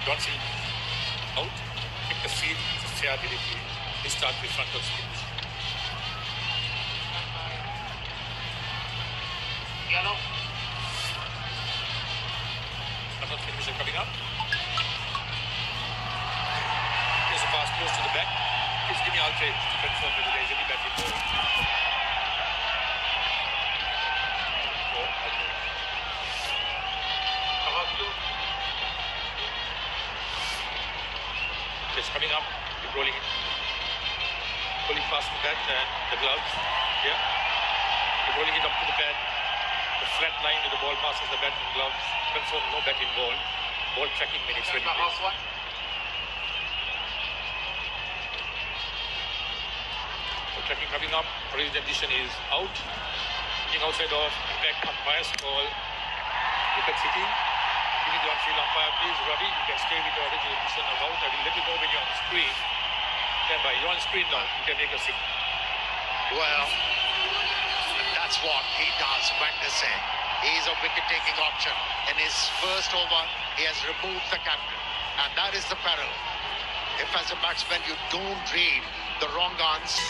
Johnson out. Pick the field. It's a fair delivery. He starts with front of speed. Yellow. Front of finisher coming up. Here's a pass close to the back. Please give me outrage to confirm whether there is any batting ball. It's coming up, rolling it, pulling past the bat and the gloves. Yeah, you're rolling it up to the pad. The flat line with the ball passes the bat and gloves. Confirm no bat involved. Ball tracking minutes ready. Tracking coming up. Original addition is out. Looking outside off. Impact umpire's call. Wicket sitting. Giving the on-field umpire, please, Ravi, you can stay with your original addition of out. I will let you know when you're on screen. Stand by. You're on screen now. You can make a signal. Well, that's what he does, Vandese. He's a wicket-taking option. In his first over, he has removed the captain. And that is the peril. If as a batsman you don't read the wrong answer.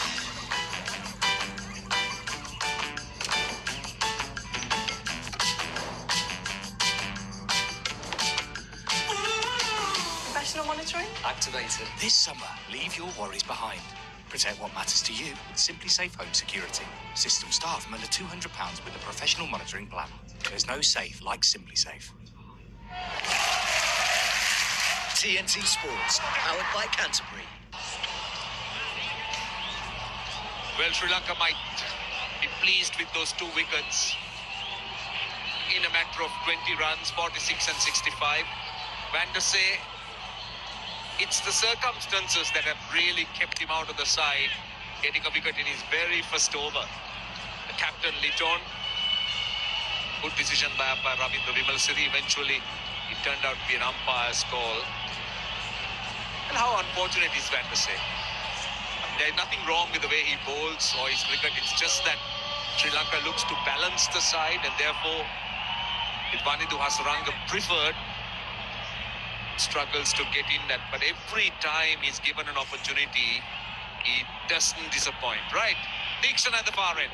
Professional monitoring? Activated. This summer, leave your worries behind. Protect what matters to you with Simply Safe Home Security. System start from under £200 with a professional monitoring plan. There's no safe like Simply Safe. TNT Sports, powered by Canterbury. Well, Sri Lanka might be pleased with those 2 wickets in a matter of 20 runs, 46 and 65. Vandese, it's the circumstances that have really kept him out of the side, getting a wicket in his very first over. The captain Litton, good decision by umpire Ravindra Vimalsiri. Eventually, it turned out to be an umpire's call. And how unfortunate is Vandese? There's nothing wrong with the way he bowls or his cricket. It's just that Sri Lanka looks to balance the side, and therefore, if Vanidhu Hasaranga preferred, struggles to get in that. But every time he's given an opportunity, he doesn't disappoint. Right? Dixon at the far end.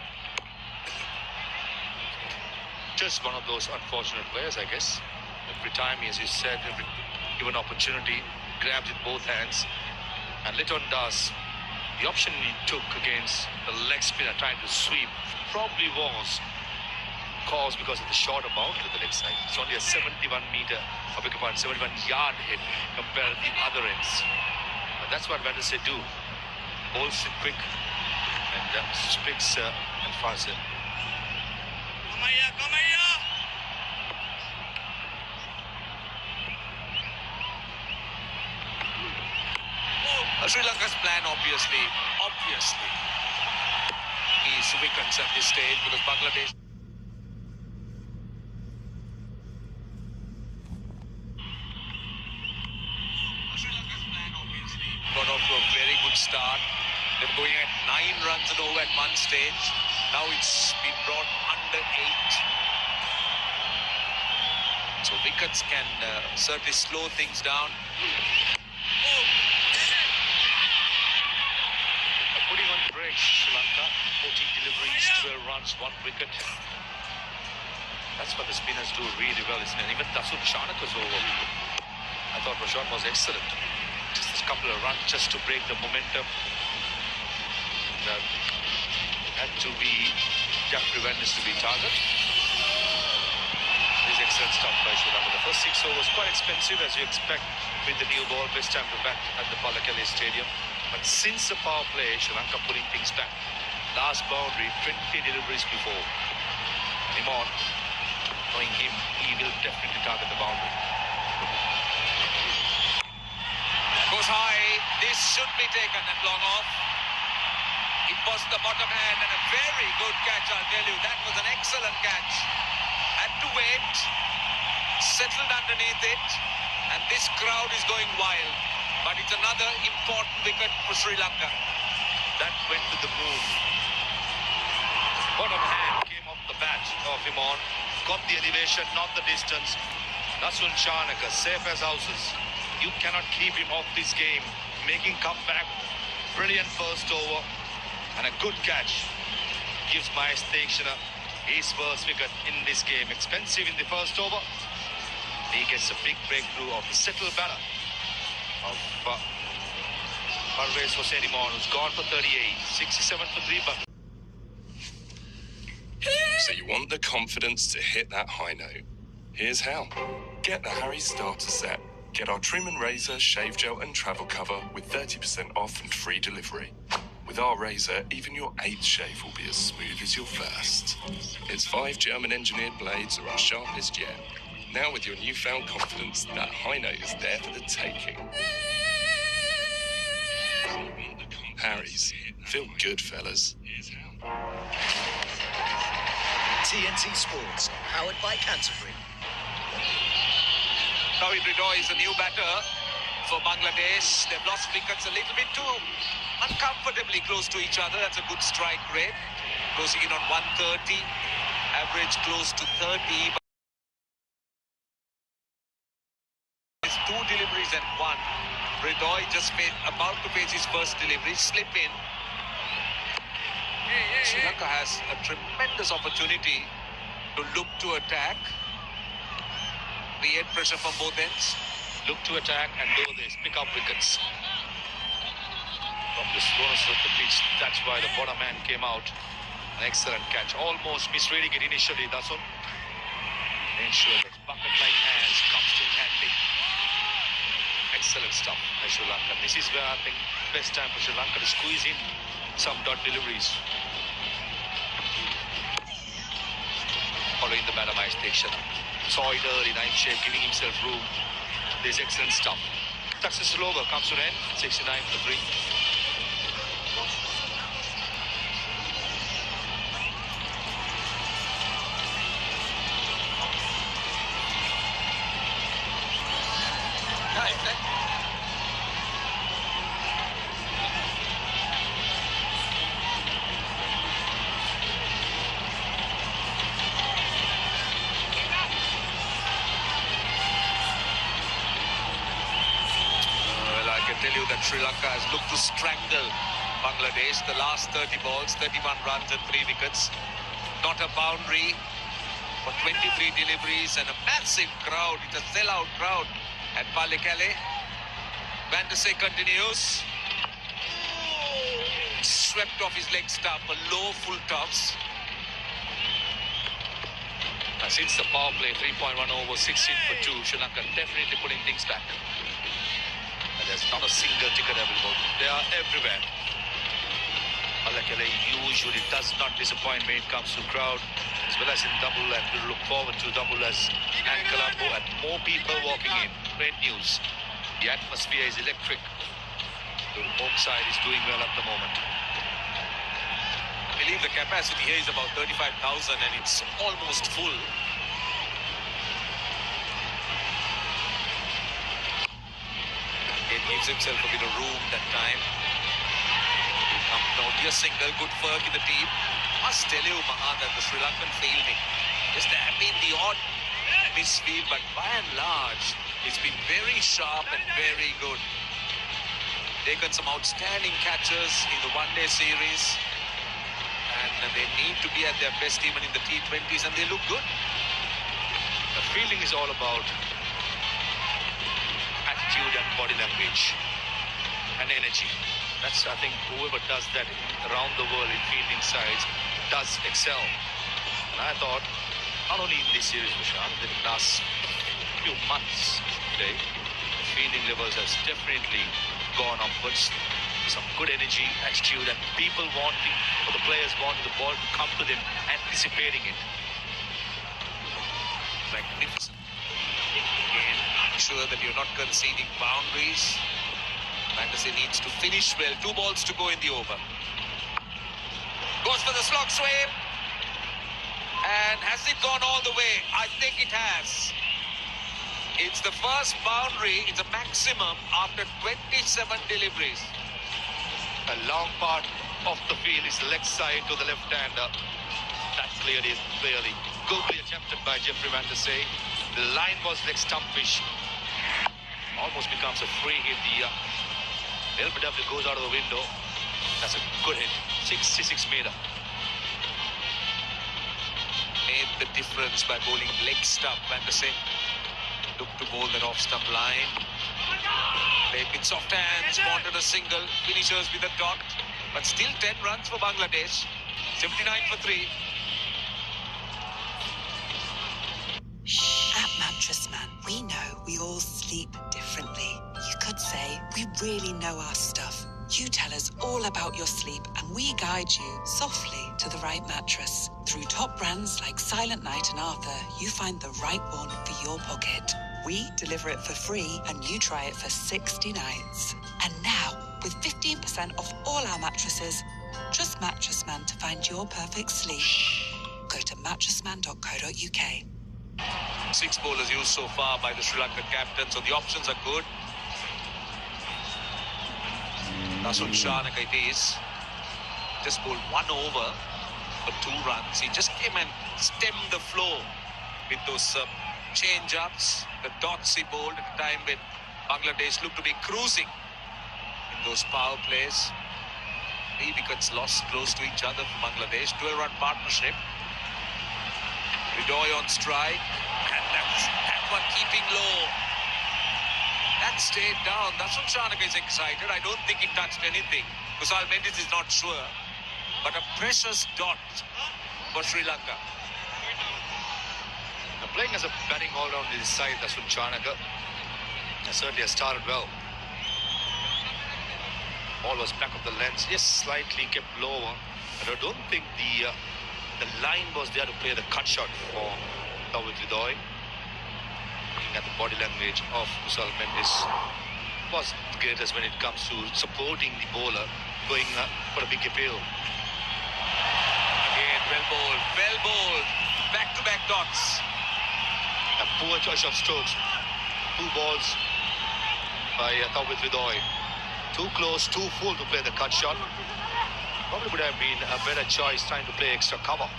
Just one of those unfortunate players, I guess. Every time, as you said, every given opportunity, grabs with both hands. And Litton does. The option he took against the leg spinner trying to sweep probably was caused because of the short amount to the leg side. It's only a 71-yard hit compared to the other ends. But that's what Vandese do. Bowls it quick and picks and fires it. Sri Lanka's plan, obviously, is wickets at this stage because Bangladesh. Got off to a very good start. They're going at 9 runs and over at one stage. Now it's been brought under 8. So wickets can certainly slow things down. Putting on brakes, Sri Lanka. 14 deliveries, 12 runs, 1 wicket. That's what the spinners do really well, isn't it? Even Dasun Chanaka's over. I thought Rashad was excellent. Just a couple of runs just to break the momentum. And, had to be Jeffrey Venus to be target. This is excellent stuff by Sri Lanka. The first 6 overs quite expensive as you expect with the new ball. Best time to bat at the Pallekele Stadium. But since the power play, Sri Lanka putting things back. Last boundary, 20 deliveries before. Imon, knowing him, he will definitely target the boundary. Goes high. This should be taken at long off. It was the bottom hand and a very good catch, I'll tell you. That was an excellent catch. Had to wait. Settled underneath it. And this crowd is going wild. But it's another important wicket for Sri Lanka. That went to the moon. Bottom hand came off the bat of Imon. Got the elevation, not the distance. Dasun Chanaka, safe as houses. You cannot keep him off this game. Making comeback. Brilliant first over. And a good catch. Gives Mahesh Dekshana his first wicket in this game. Expensive in the first over. He gets a big breakthrough of the settled batter of Parvez Hossain Imam, who's gone for 38, 67 for 3 buckets. So you want the confidence to hit that high note? Here's how. Get the Harry Starter Set. Get our trim and razor, shave gel and travel cover with 30% off and free delivery. With our razor, even your 8th shave will be as smooth as your first. Its 5 German-engineered blades are our sharpest yet. Now with your newfound confidence, that high note is there for the taking. Harry's. Feel good, fellas. TNT Sports, powered by Canterbury. Tawhid Hridayat is a new batter for Bangladesh. They've lost wickets a little bit too uncomfortably close to each other. That's a good strike rate. Closing in on 130. Average close to 30. But it's 2 deliveries and 1. Hridayat just about to face his first delivery. Slip in. Sri Lanka has a tremendous opportunity to look to attack. Create pressure from both ends. Look to attack and do this. Pick up wickets. From the slowness of the pitch, that's why the bottom man came out. An excellent catch. Almost misreading it initially, Dasun. Ensure that bucket-like hands comes in handy. Excellent stuff by Sri Lanka. This is where I think best time for Sri Lanka to squeeze in some dot deliveries. Following the batter, Mahesh Dekshana. Saw it early, 9 shape, giving himself room. This excellent stuff. Successful over comes to an end. 69 for 3. Tell you that Sri Lanka has looked to strangle Bangladesh. The last 30 balls, 31 runs and 3 wickets. Not a boundary for 23 deliveries and a massive crowd. It's a sellout crowd at Palekale. Van der Sar continues. Swept off his leg stump, a low full toss. Since the power play, 3.1 over, 16 for 2, Sri Lanka definitely putting things back. There's not a single ticket available. They are everywhere. Palekale usually does not disappoint when it comes to crowd, as well as in double, and we'll look forward to double as and Colombo and more people walking in. Great news. The atmosphere is electric. The home side is doing well at the moment. I believe the capacity here is about 35,000 and it's almost full. It gives himself a bit of room that time. Only a single, good work in the team. Must tell you, Mahan, that the Sri Lankan fielding, yes, there have been the odd misfield, but by and large, it's been very sharp and very good. Taken some outstanding catches in the one-day series, and they need to be at their best even in the T20s, and they look good. The fielding is all about attitude and body language and energy. That's, I think, whoever does that around the world in fielding sides does excel. And I thought, not only in this series, Prashant, in the last few months today, the fielding levels has definitely gone upwards. Some good energy, attitude, and people wanting, or the players wanting the ball to come to them, anticipating it. Magnificent. Again, ensure that you're not conceding boundaries. Van der Sar needs to finish well. 2 balls to go in the over. Goes for the slog sweep. And has it gone all the way? I think it has. It's the first boundary. It's a maximum after 27 deliveries. A long part of the field is leg side to the left-hander. That cleared is clearly. Googly attempted by Jeffrey Van der Sar. The line was leg stumpish. Almost become becomes a free hit. The LBW goes out of the window. That's a good hit. 66 meter. Made the difference by bowling leg stump. Van der Sar looked to bowl that off stump line. Played with soft hands, wanted a single, finishers with a dot. But still 10 runs for Bangladesh. 79 for 3. At Mattress Man, we know we all sleep differently. You could say we really know our stuff. You tell us all about your sleep and we guide you softly to the right mattress. Through top brands like Silent Night and Arthur, you find the right one for your pocket. We deliver it for free and you try it for 60 nights. And now, with 15% off all our mattresses, trust Mattress Man to find your perfect sleep. Go to mattressman.co.uk. 6 bowlers used so far by the Sri Lankan captain, so the options are good. Rasul Shanaka it is. Just bowled 1 over for 2 runs. He just came and stemmed the flow with those change-ups, the dots he bowled at a time when Bangladesh looked to be cruising in those power plays. 3 wickets lost close to each other for Bangladesh. 12-run partnership. Ridoy on strike. And that one keeping low. That stayed down. Rasul Shanaka is excited. I don't think he touched anything. Kusal Mendis is not sure. But a precious dot for Sri Lanka. Now playing as a batting all-round this side, Rasul Shanaka certainly has started well. Ball was back of the lens, just slightly kept lower. But I don't think the line was there to play the cut shot for Tawid Ridoy. Looking at the body language of Kusal Mendis, was the greatest when it comes to supporting the bowler, going for a big appeal. Again, well bowled, back-to-back dots. A poor choice of strokes. 2 balls by Tawid Ridoy. Too close, too full to play the cut shot. Probably would have been a better choice trying to play extra cover.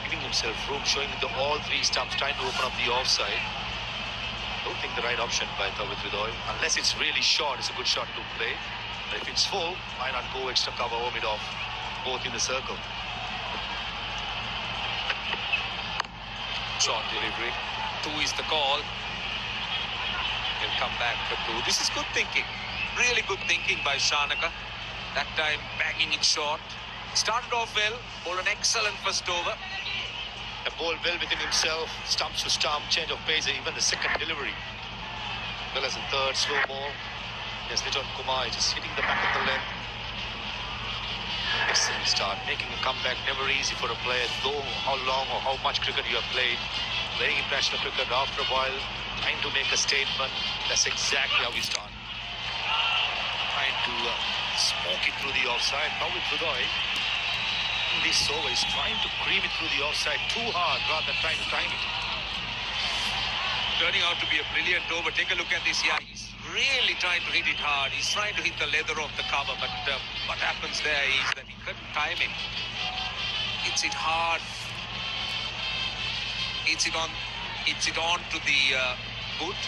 Giving himself room, showing all 3 stumps, trying to open up the offside. Don't think the right option by Tawid Ridoy. Unless it's really short, it's a good shot to play. But if it's full, why not go extra cover, home it off, both in the circle. Short delivery. 2 is the call. He'll come back for 2. This is good thinking. Really good thinking by Shanaka. That time banging it short. Started off well. Bowled an excellent first over. A ball well within himself. Stumps to stump. Change of pace. Even the second delivery. Well as the third slow ball. Yes, Liton Kumar just hitting the back of the length. Excellent start. Making a comeback. Never easy for a player. Though how long or how much cricket you have played. Playing international cricket after a while. Trying to make a statement. That's exactly how we start. Trying to smoke it through the offside. Now with Ridoy, in this over, is trying to cream it through the offside too hard rather than trying to time it. Turning out to be a brilliant over. Take a look at this. Yeah, he's really trying to hit it hard. He's trying to hit the leather of the cover. But what happens there is that he couldn't time it. Hits it hard. Hits it on to the boot.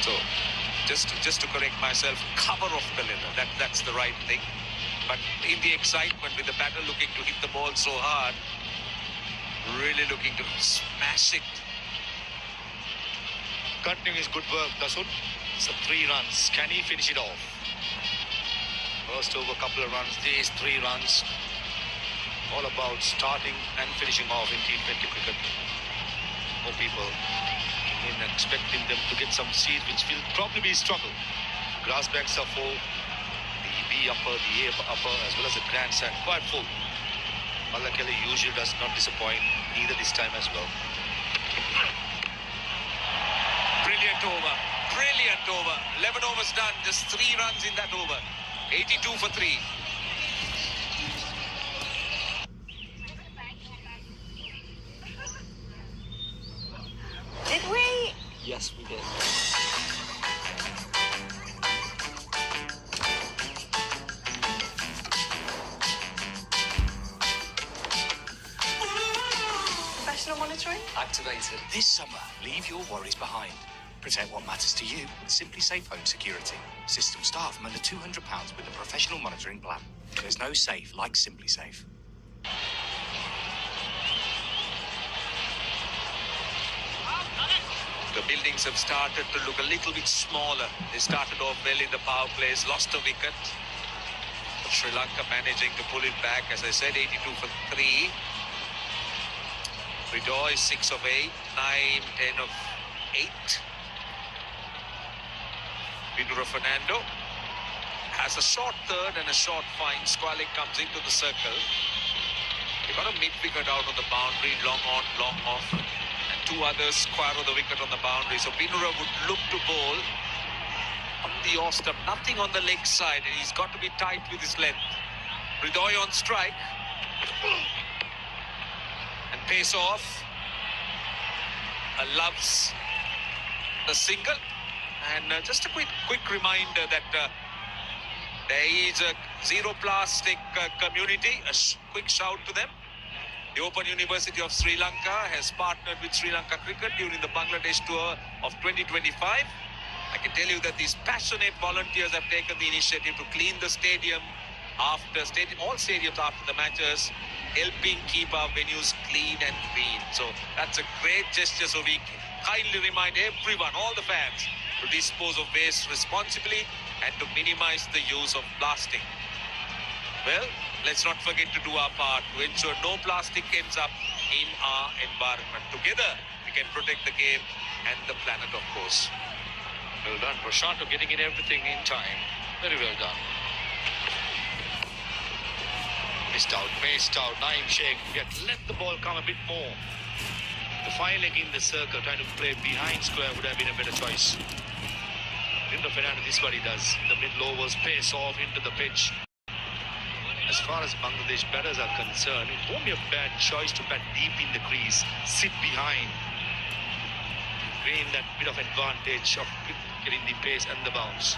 So, just to correct myself, cover off the leather. That's the right thing. But in the excitement, with the batter looking to hit the ball so hard, really looking to smash it. Continuing his good work, Dasun. So 3 runs. Can he finish it off? First over, couple of runs. These 3 runs. All about starting and finishing off in T20 cricket. More people in expecting them to get some seeds, which will probably be a struggle. Grass banks are full. The B upper, the A upper, as well as the grandstand quite full. Malla Kelly usually does not disappoint, neither this time as well. Brilliant over. Brilliant over. 11 overs done. Just 3 runs in that over. 82 for 3. Did we? Yes, we did. monitoring? Activated. This summer, leave your worries behind. Protect what matters to you with Simply Safe Home Security. System start from under £200 with a professional monitoring plan. There's no safe like Simply Safe. The buildings have started to look a little bit smaller. They started off well in the power plays, lost a wicket. Sri Lanka managing to pull it back, as I said, 82 for 3. Ridoy 6 of 8, 9, 10 of 8. Vidura Fernando has a short third and a short fine. Squalik comes into the circle. They got a mid-wicket out on the boundary, long on, long off. And two others square the wicket on the boundary. So Vidura would look to bowl on the off stump, nothing on the leg side, and he's got to be tight with his length. Ridoy on strike. And pace off. Loves the single. And just a quick reminder that there is a zero plastic community. Quick shout to them. The Open University of Sri Lanka has partnered with Sri Lanka Cricket during the Bangladesh tour of 2025. I can tell you that these passionate volunteers have taken the initiative to clean the stadium all stadiums after the matches, helping keep our venues clean and green. So that's a great gesture. So we kindly remind everyone, all the fans, to dispose of waste responsibly and to minimize the use of plastic. Well, let's not forget to do our part to ensure no plastic ends up in our environment. Together, we can protect the game and the planet, of course. Well done, Prashanto, getting in everything in time. Very well done. Missed out. Naeem Sheikh. Let the ball come a bit more. The fine leg in the circle, trying to play behind square would have been a better choice. Vidura Fernando, this is what he does. The mid-overs, pace off into the pitch. As far as Bangladesh batters are concerned, it won't be a bad choice to bat deep in the crease, sit behind, gain that bit of advantage of getting the pace and the bounce.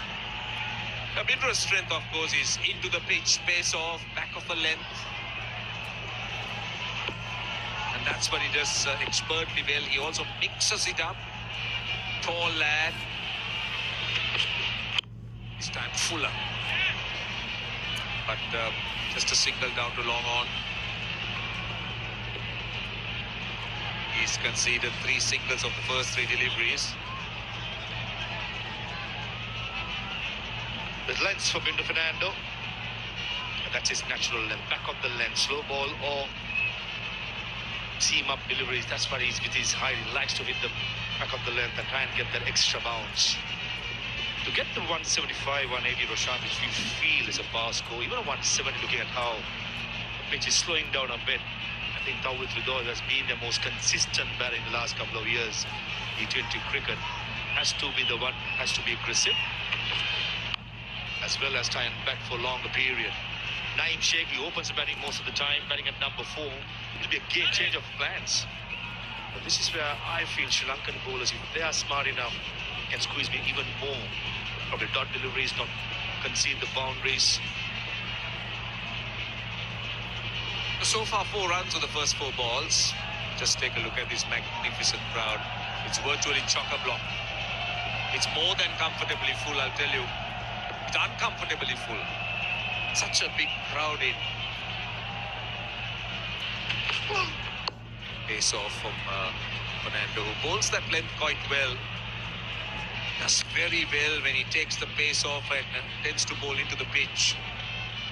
Vidura's strength, of course, is into the pitch, pace off, back of the length. And that's what he does expertly well. He also mixes it up. Tall lad. This time Fuller. But just a single down to long on. He's conceded 3 singles of the first 3 deliveries. The length for Vidura Fernando. And that's his natural length. Back of the length. Slow ball or seam up deliveries. That's what he's with his height. He likes to hit the back of the length and try and get that extra bounce. To get the 175, 180 Roshan, which we feel is a bar score, even a 170, looking at how the pitch is slowing down a bit. I think Tawhid Ridoy has been the most consistent batter in the last couple of years. T20 cricket has to be the one, has to be aggressive, as well as try and bat for a longer period. Naeem Sheikh, he opens the batting most of the time, batting at number 4. It'll be a game change of plans. But this is where I feel Sri Lankan bowlers, if they are smart enough, can squeeze me even more. Probably dot deliveries, not concede the boundaries. So far, 4 runs on the first 4 balls. Just take a look at this magnificent crowd. It's virtually chock-a-block. It's more than comfortably full, I'll tell you. It's uncomfortably full. Such a big crowd in. Pace off from Fernando, who bowls that length quite well. Does very well when he takes the pace off and tends to bowl into the pitch.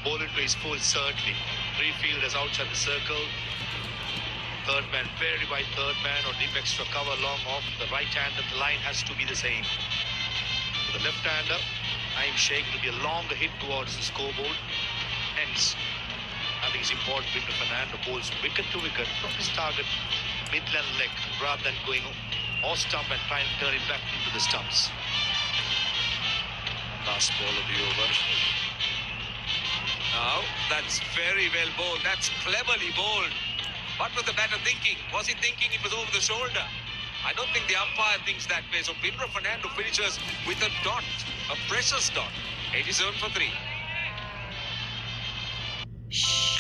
Bowl into his full, certainly. 3 fielders outside the circle. Third man, very wide third man or deep extra cover, long off. The right hander, the line has to be the same. For the left hander, Naeem Sheikh, will be a longer hit towards the scoreboard. Hence, I think it's important Vidura Fernando bowls wicket to wicket from his target midland leg rather than going off stump and try and turn it back into the stumps. Last ball of the over. Now, that's very well bowled. That's cleverly bowled. What was the batter thinking? Was he thinking it was over the shoulder? I don't think the umpire thinks that way. So Vidura Fernando finishes with a dot, a precious dot. 87 for 3.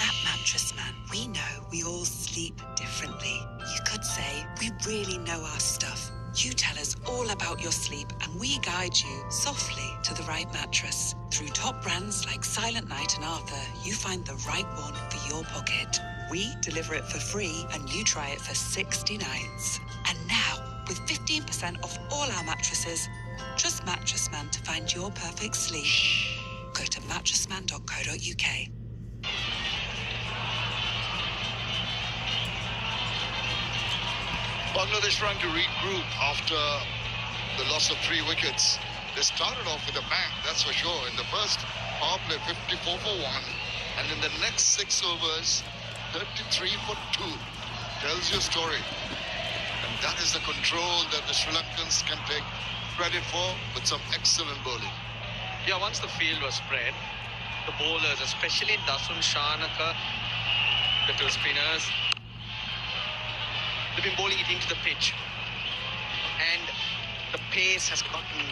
At Mattress Man, we know we all sleep differently. You could say We really know our stuff. You tell us all about your sleep and we guide you softly to the right mattress. Through top brands like Silent Night and Arthur, you find the right one for your pocket. We deliver it for free and you try it for 60 nights. And now, with 15% off all our mattresses, trust Mattress Man to find your perfect sleep. Go to mattressman.co.uk. Bangladesh trying to regroup after the loss of 3 wickets. They started off with a bang, that's for sure. In the first power play, 54 for 1. And in the next 6 overs, 33 for 2. Tells you a story. And that is the control that the Sri Lankans can take credit for with some excellent bowling. Yeah, once the field was spread, the bowlers, especially Dasun Shanaka, the two spinners, they've been bowling it into the pitch. And the pace has gotten,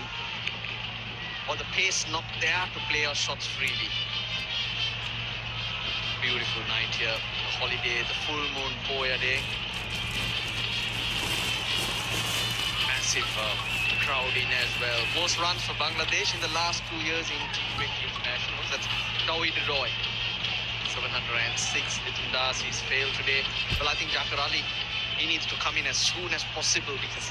or the pace not there to play our shots freely. Beautiful night here, the holiday, the full moon Poya day. Massive crowd in as well. Most runs for Bangladesh in the last 2 years in T20 internationals. That's Tawhid Roy. 706. Little Darcy's failed today. Well, I think Jafar Ali, he needs to come in as soon as possible because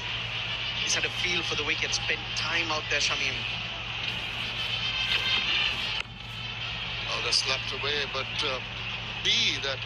he's had a feel for the wicket, spent time out there, Shamim. Oh, they slapped away, but be that